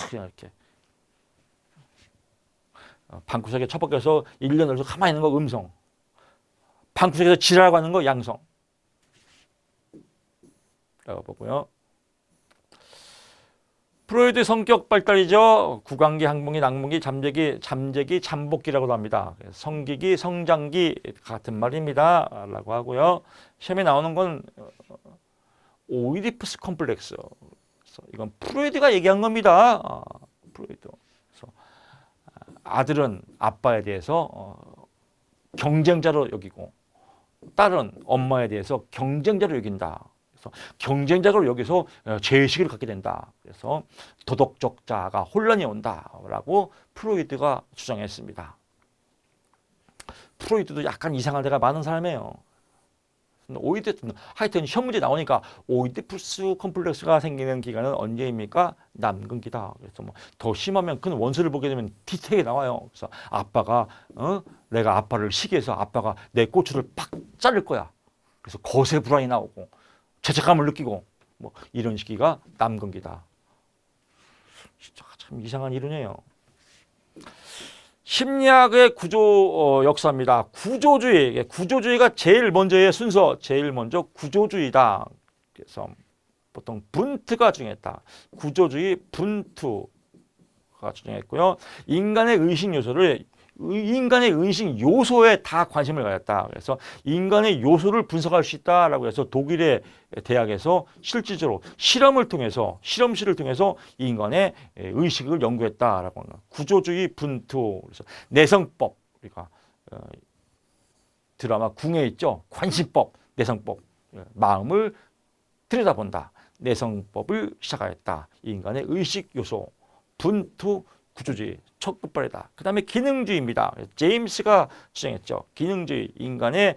그냥 이렇게. 방구석에 처박혀서 1년 12달 가만히 있는 거 음성. 방구석에서 지랄하고 하는 거 양성. 라고 보고요. 프로이드 성격 발달이죠. 구강기, 항문기, 낙문기, 잠재기, 잠복기라고도 합니다. 성기기, 성장기 같은 말입니다. 라고 하고요. 시험에 나오는 건 오이디푸스 컴플렉스. 이건 프로이드가 얘기한 겁니다. 프로이드. 그래서 아들은 아빠에 대해서 경쟁자로 여기고 딸은 엄마에 대해서 경쟁자로 여긴다. 그래서 경쟁자로 여기서 죄의식을 갖게 된다. 그래서 도덕적 자아가 혼란이 온다라고 프로이드가 주장했습니다. 프로이드도 약간 이상한 데가 많은 사람이에요. 하여튼 시험 문제 나오니까 오이디푸스 컴플렉스가 생기는 기간은 언제입니까? 남근기다. 그래서 뭐 더 심하면 그 원수를 보게 되면 디테일이 나와요. 그래서 아빠가 내가 아빠를 시기해서 아빠가 내 고추를 팍 자를 거야. 그래서 거세 불안이 나오고 죄책감을 느끼고 뭐 이런 시기가 남근기다. 진짜 참 이상한 이론이에요. 심리학의 구조 역사입니다. 구조주의가 제일 먼저의 순서, 제일 먼저 구조주의다. 그래서 보통 분트가 중요했다. 구조주의, 분투가 중요했고요. 인간의 의식 요소에 다 관심을 가졌다. 그래서 인간의 요소를 분석할 수 있다라고 해서 독일의 대학에서 실질적으로 실험실을 통해서 인간의 의식을 연구했다라고 합니다. 구조주의 분투. 그래서 내성법. 우리가 드라마 궁에 있죠. 관심법, 내성법. 마음을 들여다본다. 내성법을 시작하였다. 인간의 의식 요소, 분투, 구조주의 첫 끝발이다. 그 다음에 기능주의입니다. 제임스가 주장했죠. 기능주의, 인간의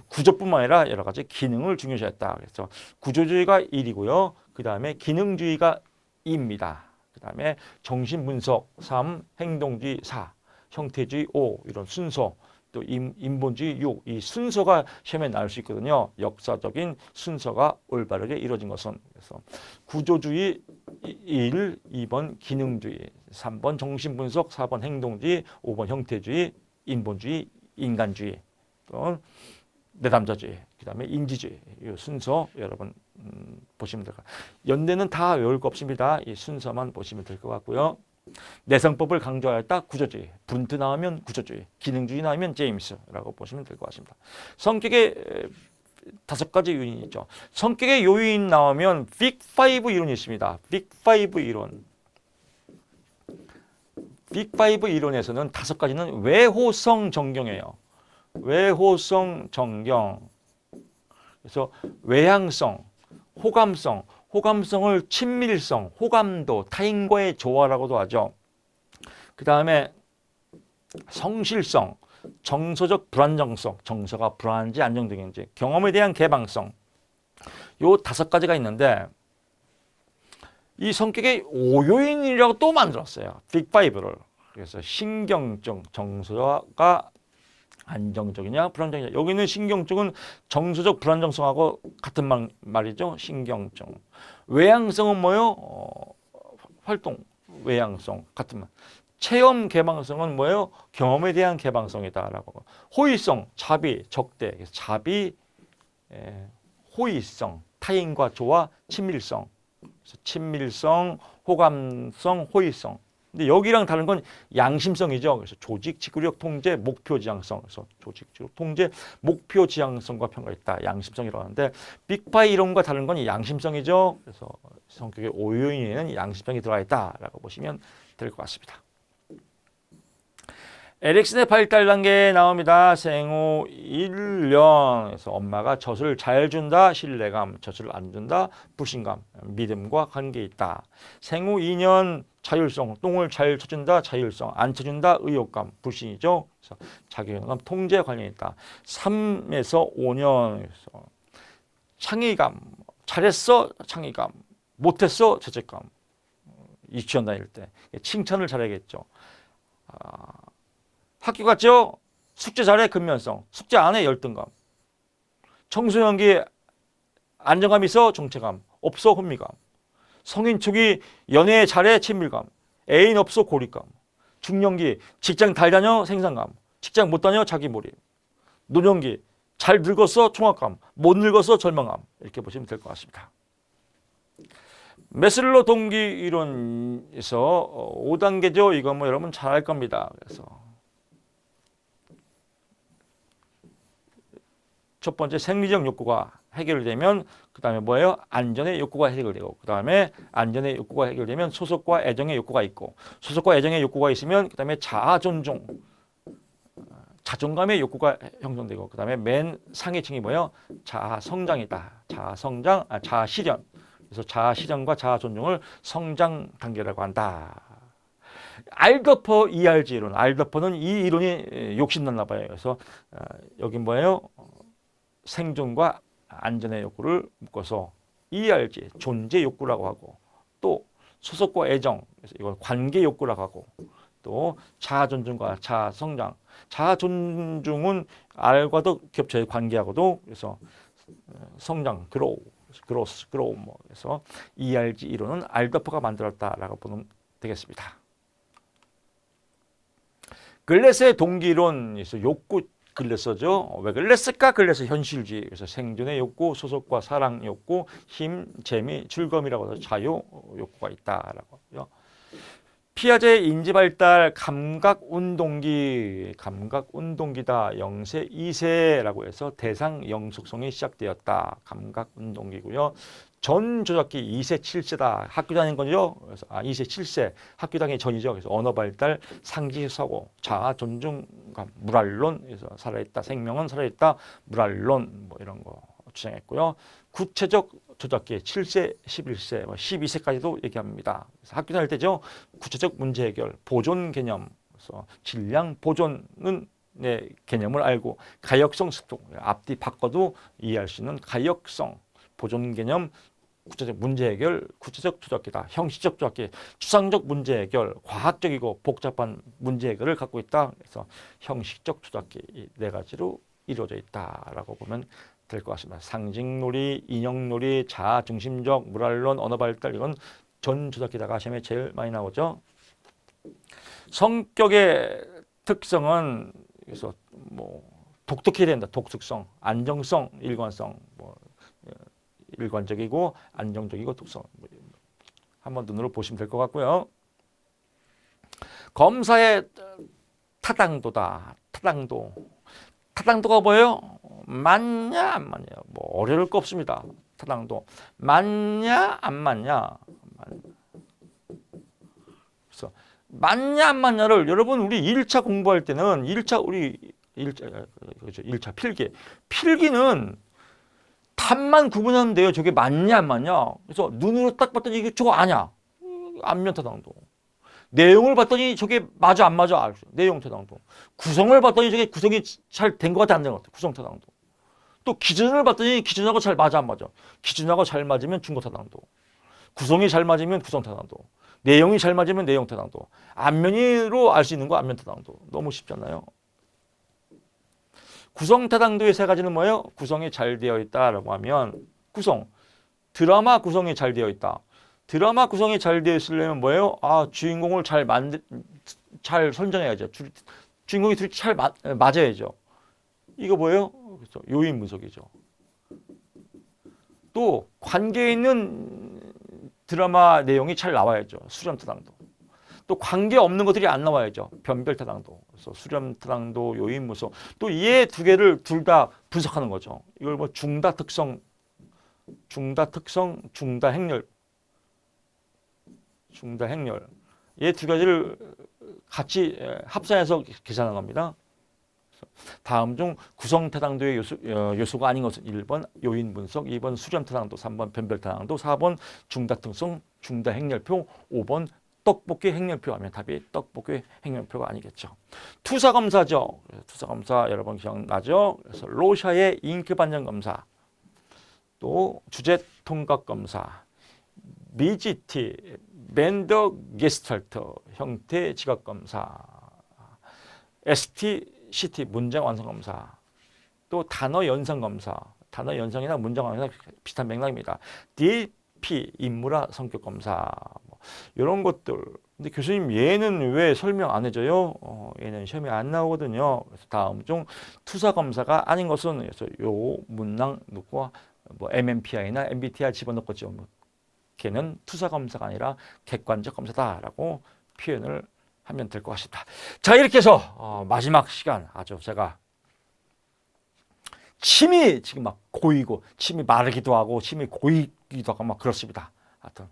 구조뿐만 아니라 여러 가지 기능을 중요시했다. 그래서 구조주의가 1이고요. 그 다음에 기능주의가 2입니다. 그 다음에 정신분석 3, 행동주의 4, 형태주의 5 이런 순서, 또 인본주의 6, 이 순서가 시험에 나올 수 있거든요. 역사적인 순서가 올바르게 이루어진 것은. 그래서 구조주의 1, 2번 기능주의, 3번 정신분석, 4번 행동주의, 5번 형태주의, 인본주의, 인간주의, 또 내담자주의, 그 다음에 인지주의. 이 순서 여러분 보시면 될 것 같아요. 연대는 다 외울 거 없습니다. 이 순서만 보시면 될 것 같고요. 내성법을 강조하였다. 구조주의. 분트 나오면 구조주의. 기능주의 나오면 제임스라고 보시면 될 것 같습니다. 성격의 5가지 요인이 있죠. 성격의 요인 나오면 빅5 이론이 있습니다. 빅5 이론. 빅5 이론에서는 5가지는 외호성 정경이에요. 외호성 정경. 그래서 외향성, 호감성, 호감성을 친밀성, 호감도, 타인과의 조화라고도 하죠. 그 다음에 성실성, 정서적 불안정성, 정서가 불안한지 안정적인지, 경험에 대한 개방성. 요 5가지가 있는데 이 성격의 5요인이라고 또 만들었어요. 빅5를. 그래서 신경적, 정서가 안정적이냐 불안정이냐. 여기는 신경적은 정서적 불안정성하고 같은 말이죠. 신경적. 외향성은 뭐예요? 활동, 외향성 같은 말. 체험 개방성은 뭐예요? 경험에 대한 개방성이다라고. 호의성, 자비, 적대. 자비, 호의성, 타인과 조화, 친밀성. 친밀성, 호감성, 호의성. 근데 여기랑 다른 건 양심성이죠. 그래서 조직 지구력 통제, 목표 지향성. 그래서 조직 지구력 통제, 목표 지향성과 평가가 있다. 양심성이라고 하는데 빅파이 이론과 다른 건 양심성이죠. 그래서 성격의 5요인에는 양심성이 들어가 있다라고 보시면 될 것 같습니다. 에릭슨의 발달 단계에 나옵니다. 생후 1년에서 엄마가 젖을 잘 준다, 신뢰감, 젖을 안 준다, 불신감, 믿음과 관계 있다. 생후 2년 자율성, 똥을 잘 쳐준다, 자율성, 안 쳐준다, 의욕감, 불신이죠. 그래서 자기감, 통제 관련이 있다. 3에서 5년에서 창의감, 잘했어, 창의감, 못했어, 죄책감. 유치원 다닐 때 칭찬을 잘해야겠죠. 학교 갔죠? 숙제 잘해 근면성, 숙제 안 해 열등감, 청소년기 안정감 있어 정체감, 없어 혼미감, 성인 초기 연애 잘해 친밀감, 애인 없어 고립감, 중년기 직장 잘 다녀 생산감, 직장 못 다녀 자기몰입, 노년기 잘 늙었어 총학감, 못 늙었어 절망감. 이렇게 보시면 될 것 같습니다. 메슬로 동기 이론에서 5단계죠. 이거 뭐 여러분 잘 알 겁니다. 그래서 첫 번째 생리적 욕구가 해결되면 그 다음에 뭐예요? 안전의 욕구가 해결되고 그 다음에 안전의 욕구가 해결되면 소속과 애정의 욕구가 있고 소속과 애정의 욕구가 있으면 그 다음에 자아 존중, 자존감의 욕구가 형성되고 그 다음에 맨 상위층이 뭐예요? 자아 성장이다. 자아 성장, 자아 실현. 그래서 자아 실현과 자아 존중을 성장 단계라고 한다. 알더퍼 ERG 이론. 알더퍼는 이 이론이 욕심났나 봐요. 그래서 여기 뭐예요? 생존과 안전의 욕구를 묶어서 ERG, 존재 욕구라고 하고 또 소속과 애정, 그래서 이건 관계 욕구라고 하고 또 자아 존중과 자아 성장. 자아 존중은 R과도 겹쳐요. 관계하고도. 그래서 성장, 그로우 뭐 그래서 ERG 이론은 알더퍼가 만들었다라고 보면 되겠습니다. 글래스의 동기론에서 욕구 글래서죠. 왜 글래스일까? 글래스 현실주의. 그래서 생존의 욕구, 소속과 사랑 욕구, 힘, 재미, 즐거움이라고 해서 자유 욕구가 있다라고 하고요. 피아제의 인지발달 감각운동기, 감각운동기다. 0세, 2세라고 해서 대상 영속성이 시작되었다. 감각운동기고요. 전 조작기 2세, 7세다. 학교 다닌 거죠. 그래서 2세, 7세 학교 다니기 전이죠. 그래서 언어 발달, 상지 사고, 자아 존중감, 물알론. 그래서 살아있다. 생명은 살아있다. 물알론 뭐 이런 거 주장했고요. 구체적 조작기 7세, 11세, 12세까지도 얘기합니다. 그래서 학교 다닐 때죠. 구체적 문제 해결, 보존 개념, 그래서 질량 보존은 개념을 알고 가역성 습득, 앞뒤 바꿔도 이해할 수 있는 가역성, 보존 개념, 구체적 문제 해결, 구체적 조작기다. 형식적 조작기, 추상적 문제 해결, 과학적이고 복잡한 문제 해결을 갖고 있다. 그래서 형식적 조작기 이 4가지로 이루어져 있다라고 보면 될 것 같습니다. 상징놀이, 인형놀이, 자아중심적, 물알론, 언어발달 이건 전 조작기다가 시험에 제일 많이 나오죠. 성격의 특성은 그래서 뭐 독특해야 된다. 독특성, 안정성, 일관성, 뭐 일관적이고 안정적이고 독성 한번 눈으로 보시면 될 것 같고요. 검사의 타당도다. 타당도가 뭐예요? 맞냐 안 맞냐. 뭐 어려울 거 없습니다. 타당도 맞냐 안 맞냐. 그래서 맞냐 안 맞냐를 여러분 우리 1차 공부할 때는 1차 필기는 답만 구분하면 돼요. 저게 맞냐 안 맞냐. 그래서 눈으로 딱 봤더니 이게 저거 아냐. 안면 타당도. 내용을 봤더니 저게 맞아 안 맞아. 내용 타당도. 구성을 봤더니 저게 구성이 잘 된 것 같아 안 된 것 같아. 구성 타당도. 또 기준을 봤더니 기준하고 잘 맞아 안 맞아. 기준하고 잘 맞으면 중거 타당도. 구성이 잘 맞으면 구성 타당도. 내용이 잘 맞으면 내용 타당도. 안면으로 알 수 있는 거 안면 타당도. 너무 쉽잖아요. 구성 타당도의 세 가지는 뭐예요? 구성이 잘 되어 있다라고 하면 드라마 구성이 잘 되어 있다. 드라마 구성이 잘 되어 있으려면 뭐예요? 주인공을 잘 선정해야죠. 주인공이 둘이 잘 맞아야죠. 이거 뭐예요? 그렇죠. 요인 분석이죠. 또 관계 있는 드라마 내용이 잘 나와야죠. 수렴 타당도. 또 관계 없는 것들이 안 나와야죠. 변별 타당도. 그래서 수렴 타당도, 요인 분석. 또 이 두 개를 둘 다 분석하는 거죠. 이걸 뭐 중다 특성, 중다 행렬. 이 두 가지를 같이 합산해서 계산한 겁니다. 다음 중 구성 타당도의 요소가 아닌 것은 1번 요인 분석, 2번 수렴 타당도, 3번 변별 타당도, 4번 중다 특성, 중다 행렬표, 5번 떡볶이 행렬표 하면 답이 떡볶이 행렬표가 아니겠죠. 투사 검사죠. 투사 검사 여러분 기억나죠? 그래서 로샤의 잉크 반영 검사, 또 주제 통각 검사, 미지티, 벤더 게스탈트 형태 지각 검사, ST 문장 완성 검사, 또 단어 연상 검사, 단어 연상이나 문장 완성 비슷한 맥락입니다. DP 인물화 성격 검사, 이런 것들. 근데 교수님 얘는 왜 설명 안 해줘요? 얘는 시험에 안 나오거든요. 그래서 다음 중 투사 검사가 아닌 것은 그래서 요 문항 놓고 뭐 MMPI나 MBTI 집어넣겠죠. 걔는 투사 검사가 아니라 객관적 검사다라고 표현을 하면 될 것 같습니다. 자, 이렇게 해서 마지막 시간 아주 제가 침이 지금 막 고이고 침이 마르기도 하고 침이 고이기도 하고 막 그렇습니다. 하여튼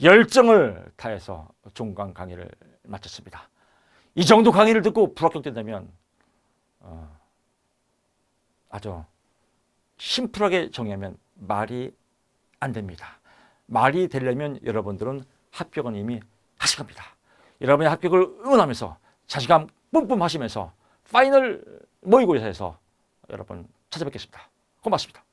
열정을 다해서 종강 강의를 마쳤습니다. 이 정도 강의를 듣고 불합격된다면 아주 심플하게 정의하면 말이 안 됩니다. 말이 되려면 여러분들은 합격은 이미 하실 겁니다. 여러분의 합격을 응원하면서 자신감 뿜뿜 하시면서 파이널 모의고사에서 여러분 찾아뵙겠습니다. 고맙습니다.